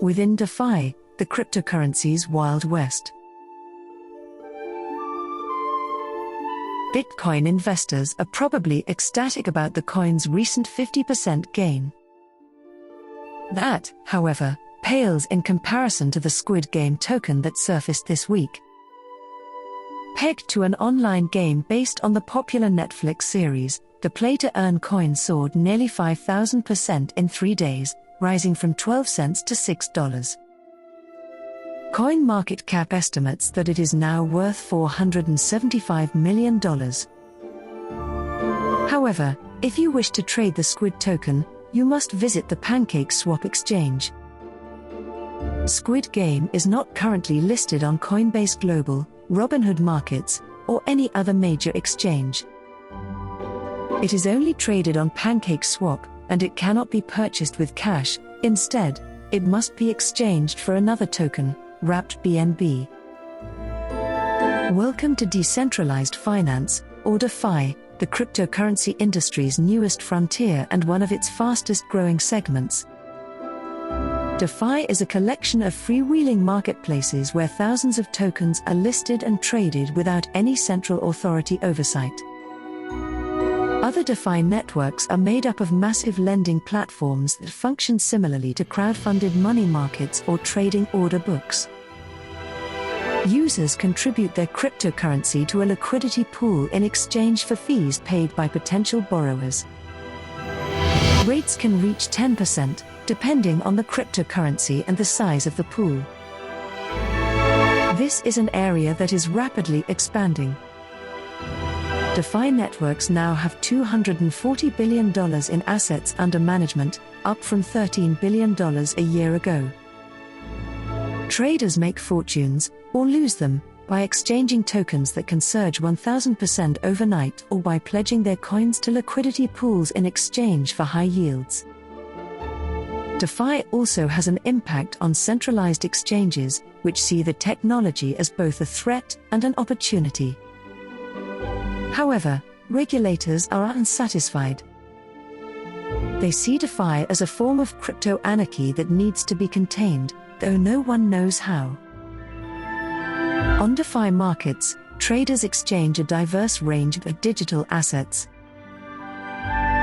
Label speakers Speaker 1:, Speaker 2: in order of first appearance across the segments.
Speaker 1: Within DeFi, the cryptocurrency's Wild West. Bitcoin investors are probably ecstatic about the coin's recent 50% gain. That, however, pales in comparison to the Squid Game token that surfaced this week. Pegged to an online game based on the popular Netflix series, the play-to-earn coin soared nearly 5,000% in 3 days, rising from 12 cents to $6. CoinMarketCap estimates that it is now worth $475 million. However, if you wish to trade the Squid token, you must visit the PancakeSwap exchange. Squid Game is not currently listed on Coinbase Global, Robinhood Markets, or any other major exchange. It is only traded on PancakeSwap, and it cannot be purchased with cash. Instead, it must be exchanged for another token, wrapped BNB. Welcome to decentralized finance, or DeFi, the cryptocurrency industry's newest frontier and one of its fastest-growing segments. DeFi is a collection of freewheeling marketplaces where thousands of tokens are listed and traded without any central authority oversight. Other DeFi networks are made up of massive lending platforms that function similarly to crowdfunded money markets or trading order books. Users contribute their cryptocurrency to a liquidity pool in exchange for fees paid by potential borrowers. Rates can reach 10%, depending on the cryptocurrency and the size of the pool. This is an area that is rapidly expanding. DeFi networks now have $240 billion in assets under management, up from $13 billion a year ago. Traders make fortunes, or lose them, by exchanging tokens that can surge 1,000% overnight or by pledging their coins to liquidity pools in exchange for high yields. DeFi also has an impact on centralized exchanges, which see the technology as both a threat and an opportunity. However, regulators are unsatisfied. They see DeFi as a form of crypto anarchy that needs to be contained, though no one knows how. On DeFi markets, traders exchange a diverse range of digital assets.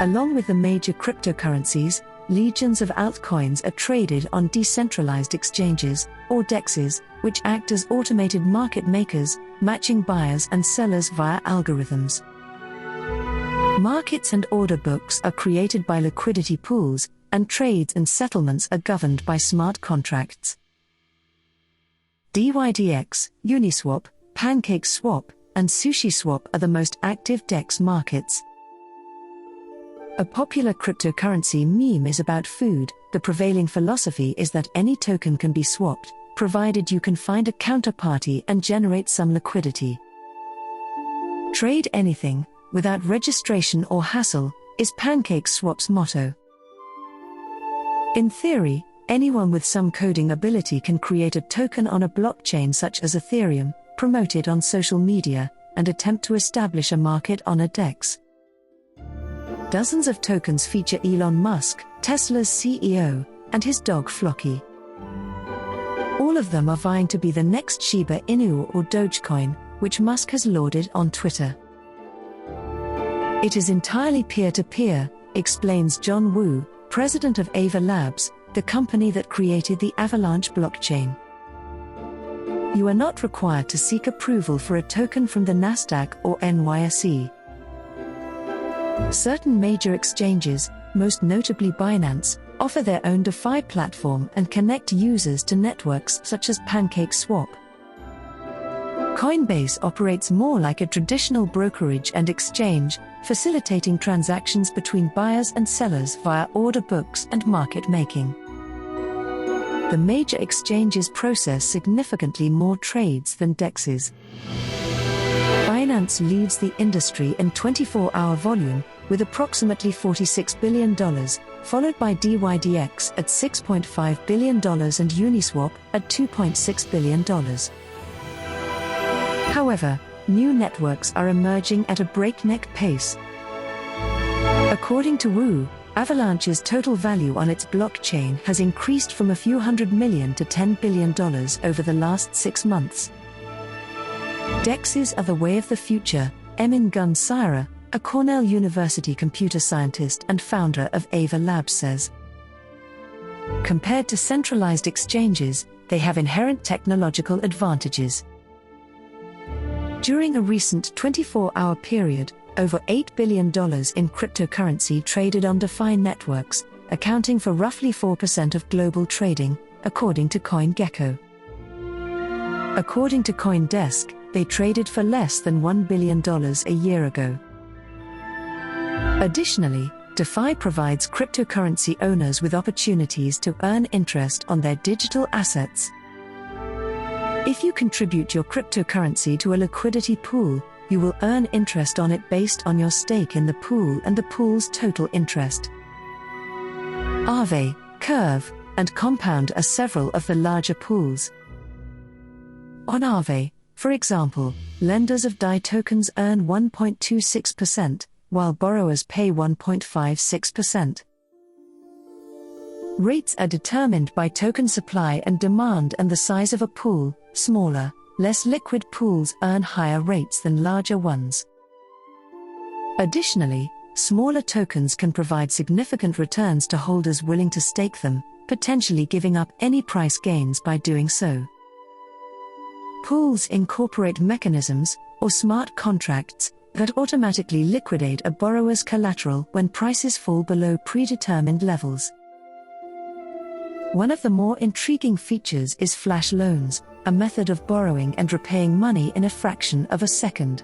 Speaker 1: Along with the major cryptocurrencies, legions of altcoins are traded on decentralized exchanges, or DEXs, which act as automated market makers, matching buyers and sellers via algorithms. Markets and order books are created by liquidity pools, and trades and settlements are governed by smart contracts. DYDX, Uniswap, PancakeSwap, and SushiSwap are the most active DEX markets. A popular cryptocurrency meme is about food. The prevailing philosophy is that any token can be swapped, provided you can find a counterparty and generate some liquidity. Trade anything, without registration or hassle, is PancakeSwap's motto. In theory, anyone with some coding ability can create a token on a blockchain such as Ethereum, promote it on social media, and attempt to establish a market on a DEX. Dozens of tokens feature Elon Musk, Tesla's CEO, and his dog Flocky. All of them are vying to be the next Shiba Inu or Dogecoin, which Musk has lauded on Twitter. It is entirely peer-to-peer, explains John Wu, president of Ava Labs, the company that created the Avalanche blockchain. You are not required to seek approval for a token from the Nasdaq or NYSE. Certain major exchanges, most notably Binance, offer their own DeFi platform and connect users to networks such as PancakeSwap. Coinbase operates more like a traditional brokerage and exchange, facilitating transactions between buyers and sellers via order books and market making. The major exchanges process significantly more trades than DEXs. Binance leads the industry in 24-hour volume, with approximately $46 billion, followed by DYDX at $6.5 billion and Uniswap at $2.6 billion. However, new networks are emerging at a breakneck pace. According to Wu, Avalanche's total value on its blockchain has increased from a few $100 million to $10 billion over the last 6 months. DEXs are the way of the future, Emin Gun Syra, a Cornell University computer scientist and founder of Ava Labs, says. Compared to centralized exchanges, they have inherent technological advantages. During a recent 24-hour period, over $8 billion in cryptocurrency traded on DeFi networks, accounting for roughly 4% of global trading, according to CoinGecko. According to CoinDesk, they traded for less than $1 billion a year ago. Additionally, DeFi provides cryptocurrency owners with opportunities to earn interest on their digital assets. If you contribute your cryptocurrency to a liquidity pool, you will earn interest on it based on your stake in the pool and the pool's total interest. Aave, Curve, and Compound are several of the larger pools. On Aave, for example, lenders of DAI tokens earn 1.26%, while borrowers pay 1.56%. Rates are determined by token supply and demand and the size of a pool. Smaller, less liquid pools earn higher rates than larger ones. Additionally, smaller tokens can provide significant returns to holders willing to stake them, potentially giving up any price gains by doing so. Pools incorporate mechanisms, or smart contracts, that automatically liquidate a borrower's collateral when prices fall below predetermined levels. One of the more intriguing features is flash loans, a method of borrowing and repaying money in a fraction of a second.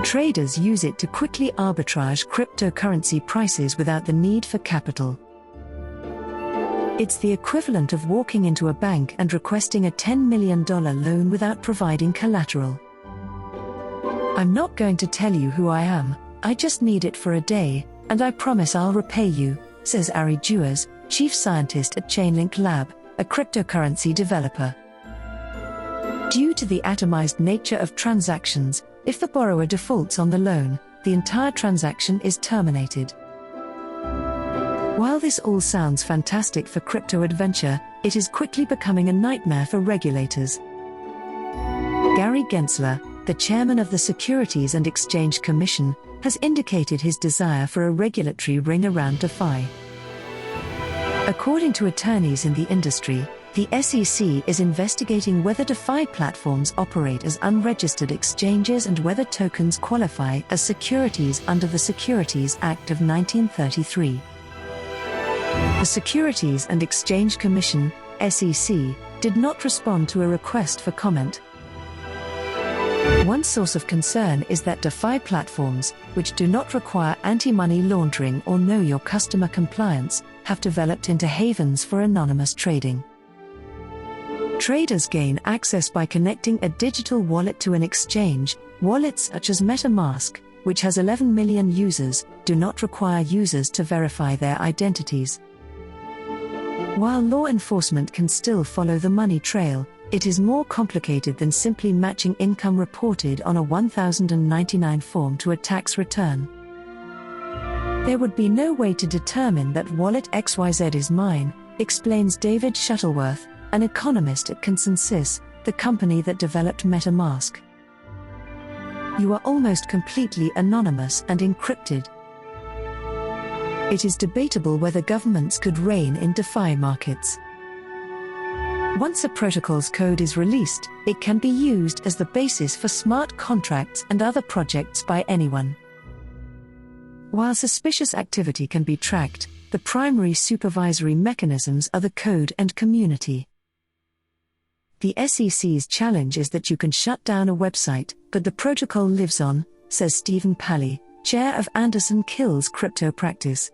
Speaker 1: Traders use it to quickly arbitrage cryptocurrency prices without the need for capital. It's the equivalent of walking into a bank and requesting a $10 million loan without providing collateral. I'm not going to tell you who I am, I just need it for a day, and I promise I'll repay you, says Ari Duas, chief scientist at Chainlink Lab, a cryptocurrency developer. Due to the atomized nature of transactions, if the borrower defaults on the loan, the entire transaction is terminated. While this all sounds fantastic for crypto adventure, it is quickly becoming a nightmare for regulators. Gary Gensler, the chairman of the Securities and Exchange Commission, has indicated his desire for a regulatory ring around DeFi. According to attorneys in the industry, the SEC is investigating whether DeFi platforms operate as unregistered exchanges and whether tokens qualify as securities under the Securities Act of 1933. The Securities and Exchange Commission, SEC, did not respond to a request for comment. One source of concern is that DeFi platforms, which do not require anti-money laundering or know your customer compliance, have developed into havens for anonymous trading. Traders gain access by connecting a digital wallet to an exchange. Wallets such as MetaMask, which has 11 million users, do not require users to verify their identities. While law enforcement can still follow the money trail, it is more complicated than simply matching income reported on a 1099 form to a tax return. There would be no way to determine that wallet XYZ is mine, explains David Shuttleworth, an economist at ConsenSys, the company that developed MetaMask. You are almost completely anonymous and encrypted. It is debatable whether governments could rein in DeFi markets. Once a protocol's code is released, it can be used as the basis for smart contracts and other projects by anyone. While suspicious activity can be tracked, the primary supervisory mechanisms are the code and community. The SEC's challenge is that you can shut down a website, but the protocol lives on, says Stephen Palley, chair of Anderson Kill's crypto practice.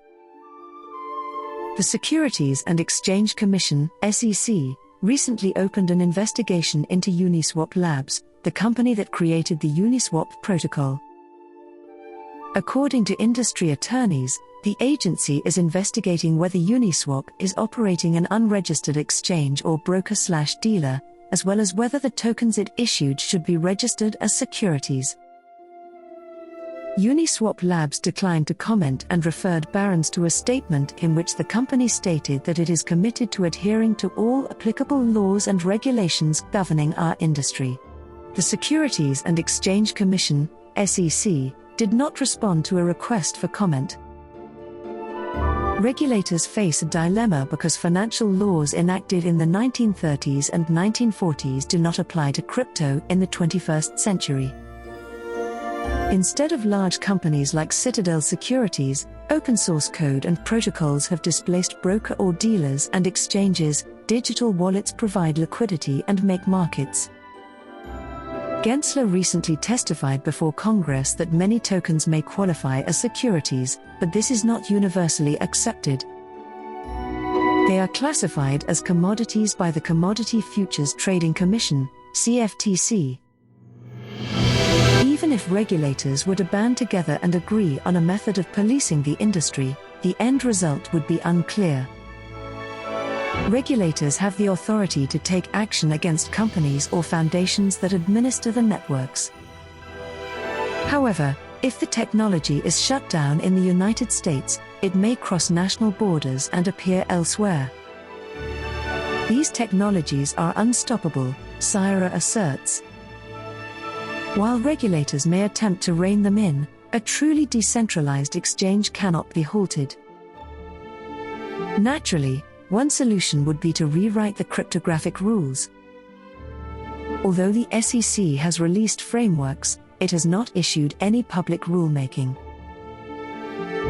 Speaker 1: The Securities and Exchange Commission, SEC, recently opened an investigation into Uniswap Labs, the company that created the Uniswap protocol. According to industry attorneys, the agency is investigating whether Uniswap is operating an unregistered exchange or broker/dealer, as well as whether the tokens it issued should be registered as securities. Uniswap Labs declined to comment and referred Barron's to a statement in which the company stated that it is committed to adhering to all applicable laws and regulations governing our industry. The Securities and Exchange Commission, SEC, did not respond to a request for comment. Regulators face a dilemma because financial laws enacted in the 1930s and 1940s do not apply to crypto in the 21st century. Instead of large companies like Citadel Securities, open source code and protocols have displaced broker or dealers and exchanges. Digital wallets provide liquidity and make markets. Gensler recently testified before Congress that many tokens may qualify as securities, but this is not universally accepted. They are classified as commodities by the Commodity Futures Trading Commission, CFTC. Even if regulators were to band together and agree on a method of policing the industry, the end result would be unclear. Regulators have the authority to take action against companies or foundations that administer the networks. However, if the technology is shut down in the United States, it may cross national borders and appear elsewhere. These technologies are unstoppable, Syra asserts. While regulators may attempt to rein them in, a truly decentralized exchange cannot be halted. Naturally, one solution would be to rewrite the cryptographic rules. Although the SEC has released frameworks, it has not issued any public rulemaking.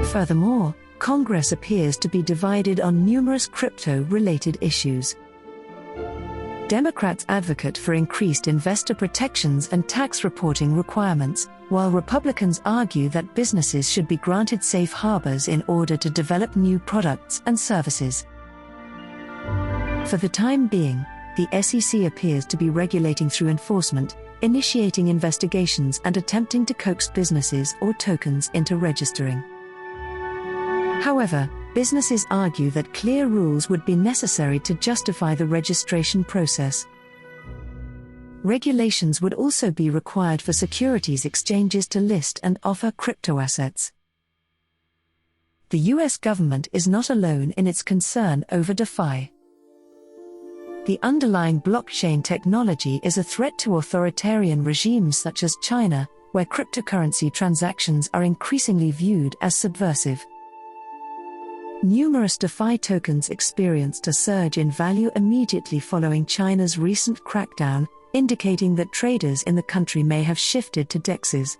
Speaker 1: Furthermore, Congress appears to be divided on numerous crypto-related issues. Democrats advocate for increased investor protections and tax reporting requirements, while Republicans argue that businesses should be granted safe harbors in order to develop new products and services. For the time being, the SEC appears to be regulating through enforcement, initiating investigations and attempting to coax businesses or tokens into registering. However, businesses argue that clear rules would be necessary to justify the registration process. Regulations would also be required for securities exchanges to list and offer crypto assets. The US government is not alone in its concern over DeFi. The underlying blockchain technology is a threat to authoritarian regimes such as China, where cryptocurrency transactions are increasingly viewed as subversive. Numerous DeFi tokens experienced a surge in value immediately following China's recent crackdown, indicating that traders in the country may have shifted to DEXs.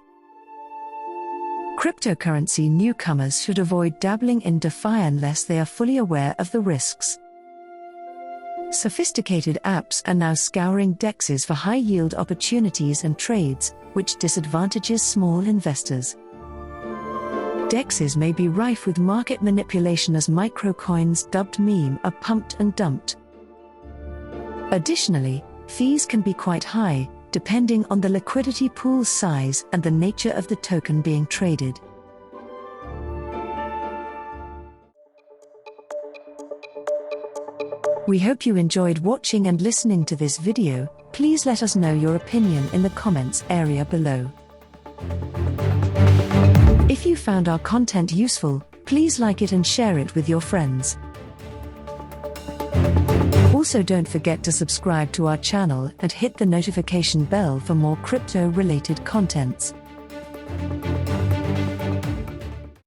Speaker 1: Cryptocurrency newcomers should avoid dabbling in DeFi unless they are fully aware of the risks. Sophisticated apps are now scouring DEXs for high-yield opportunities and trades, which disadvantages small investors. DEXs may be rife with market manipulation as microcoins dubbed meme are pumped and dumped. Additionally, fees can be quite high, depending on the liquidity pool size and the nature of the token being traded. We hope you enjoyed watching and listening to this video. Please let us know your opinion in the comments area below. If you found our content useful, please like it and share it with your friends. Also, don't forget to subscribe to our channel and hit the notification bell for more crypto-related contents.